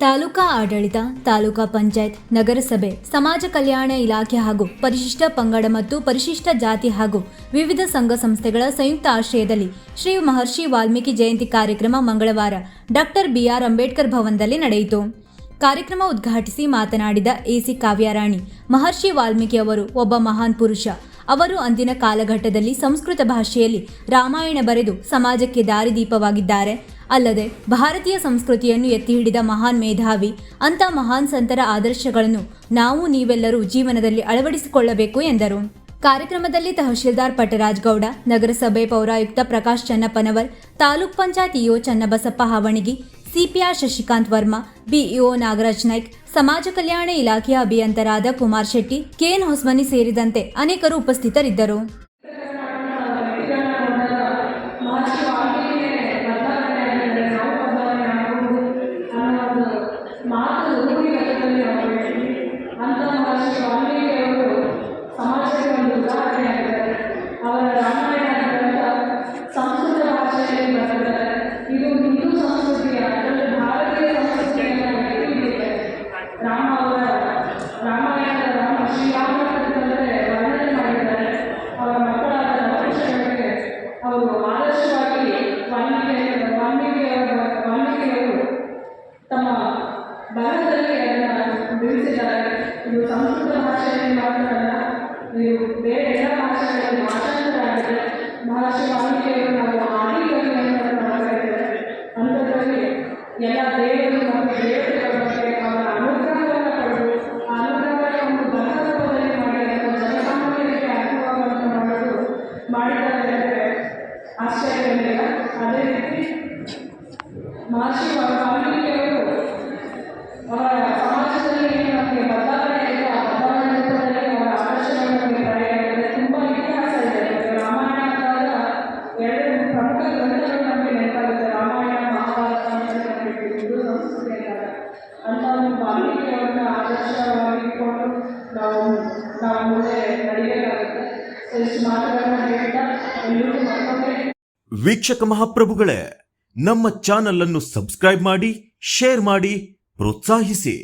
ತಾಲೂಕಾ ಆಡಳಿತ, ತಾಲೂಕಾ ಪಂಚಾಯತ್, ನಗರಸಭೆ, ಸಮಾಜ ಕಲ್ಯಾಣ ಇಲಾಖೆ ಹಾಗೂ ಪರಿಶಿಷ್ಟ ಪಂಗಡ ಮತ್ತು ಪರಿಶಿಷ್ಟ ಜಾತಿ ಹಾಗೂ ವಿವಿಧ ಸಂಘ ಸಂಸ್ಥೆಗಳ ಸಂಯುಕ್ತ ಆಶ್ರಯದಲ್ಲಿ ಶ್ರೀ ಮಹರ್ಷಿ ವಾಲ್ಮೀಕಿ ಜಯಂತಿ ಕಾರ್ಯಕ್ರಮ ಮಂಗಳವಾರ ಡಾಕ್ಟರ್ ಬಿಆರ್ ಅಂಬೇಡ್ಕರ್ ಭವನದಲ್ಲಿ ನಡೆಯಿತು. ಕಾರ್ಯಕ್ರಮ ಉದ್ಘಾಟಿಸಿ ಮಾತನಾಡಿದ ಎಸಿ ಕಾವ್ಯರಾಣಿ, ಮಹರ್ಷಿ ವಾಲ್ಮೀಕಿ ಅವರು ಒಬ್ಬ ಮಹಾನ್ ಪುರುಷ. ಅವರು ಅಂದಿನ ಕಾಲಘಟ್ಟದಲ್ಲಿ ಸಂಸ್ಕೃತ ಭಾಷೆಯಲ್ಲಿ ರಾಮಾಯಣ ಬರೆದು ಸಮಾಜಕ್ಕೆ ದಾರಿದೀಪವಾಗಿದ್ದಾರೆ. ಅಲ್ಲದೆ ಭಾರತೀಯ ಸಂಸ್ಕೃತಿಯನ್ನು ಎತ್ತಿ ಹಿಡಿದ ಮಹಾನ್ ಮೇಧಾವಿ. ಅಂತ ಮಹಾನ್ ಸಂತರ ಆದರ್ಶಗಳನ್ನು ನಾವು ನೀವೆಲ್ಲರೂ ಜೀವನದಲ್ಲಿ ಅಳವಡಿಸಿಕೊಳ್ಳಬೇಕು ಎಂದರು. ಕಾರ್ಯಕ್ರಮದಲ್ಲಿ ತಹಶೀಲ್ದಾರ್ ಪಟರಾಜ್ ಗೌಡ, ನಗರಸಭೆ ಪೌರಾಯುಕ್ತ Prakash Channappanavar, taluk panchayat EO Channabasappa Havanigi, CPR Shashikant Verma, BEO Nagaraj Naik, ಸಮಾಜ ಕಲ್ಯಾಣ ಇಲಾಖೆಯ ಅಭಿಯಂತರಾದ ಕುಮಾರ್ ಶೆಟ್ಟಿ, ಕೆಎನ್ ಹೊಸಮನಿ ಸೇರಿದಂತೆ ಅನೇಕರು ಉಪಸ್ಥಿತರಿದ್ದರು. ತಮ್ಮ ಬರಹದಲ್ಲಿ ಅದನ್ನು ಬಿಡಿಸಿದ್ದಾರೆ. ಇದು ಸಂಸ್ಕೃತ ಭಾಷೆಯಲ್ಲಿ ಮಾತ್ರವಲ್ಲ, ಇದು ಬೇರೆ ಎಲ್ಲ ಭಾಷೆಗಳಲ್ಲಿ ಭಾಷಾಂತರವಾಗಿದೆ. ಮಹರ್ಷಿ ವಾಲ್ಮೀಕಿಯವರು ನಾವು ಆದಿಕವಿಯನ್ನು ಮಾಡ್ತಾ ಇದ್ದಾರೆ. ಅಂಥದ್ರಲ್ಲಿ ಎಲ್ಲ ದೇವರು ಮತ್ತು ದೇವತೆಗಳ ಬಗ್ಗೆ ಅವರ ಅನುಗ್ರಹವನ್ನು ಪಡೆದು ಆ ಅನುಗ್ರಹವನ್ನು ಒಂದು ಬರಹದ ರೂಪದಲ್ಲಿ ಮಾಡಿ ಅಥವಾ ಜನಸಾಮಾನ್ಯರಿಗೆ ಅರ್ಥವಾಗುವಂತೆ ಮಾಡಿದ್ದಾರೆ ಅಂದರೆ ಆಶ್ಚರ್ಯವಿಲ್ಲ. ಅದೇ ರೀತಿ ಮಹರ್ಷಿ ವಾಲ್ಮೀಕಿಯವರು ಅವರ ಸಮಾಜದಲ್ಲಿ ಏನು ನಮಗೆ ಬದಲಾವಣೆ ಇದೆ, ಆ ಬದಲಾವಣೆ ರೂಪದಲ್ಲಿ ಅವರ ಆದರ್ಶಗಳು ನಮಗೆ ಪಡೆಯಲಾಗಿದೆ. ತುಂಬ ಇತಿಹಾಸ ಇದೆ. ರಾಮಾಯಣ ಅಂತಾಗ ಎರಡು ಪ್ರಮುಖ ಗ್ರಂಥಗಳು ನಮಗೆ ನೆನಪಾಗುತ್ತೆ. ರಾಮಾಯಣ, ಮಹಾಭಾರತ ಅಂತ ನಮಗೆ ಹಿಂದೂ ಸಂಸ್ಕೃತಿ ಅಂತಾರೆ. ಅಂತ ಒಂದು ವಾಲ್ಮೀಕಿಯವರನ್ನ ಆದರ್ಶವಾಗಿಟ್ಕೊಂಡು ನಾವು ಮುಂದೆ ನಡೀಬೇಕಾಗುತ್ತೆ. ಇಷ್ಟು ಮಾತುಗಳನ್ನು ಹೇಳ್ತಾ ಎಲ್ಲರಿಗೂ ಮತ್ತೊಮ್ಮೆ ವೀಕ್ಷಕ ಮಹಾಪ್ರಭುಗಳೇ, ನಮ್ಮ ಚಾನಲ್ ಅನ್ನು ಸಬ್ಸ್ಕ್ರೈಬ್ ಮಾಡಿ, ಶೇರ್ ಮಾಡಿ, ಪ್ರೋತ್ಸಾಹಿಸಿ.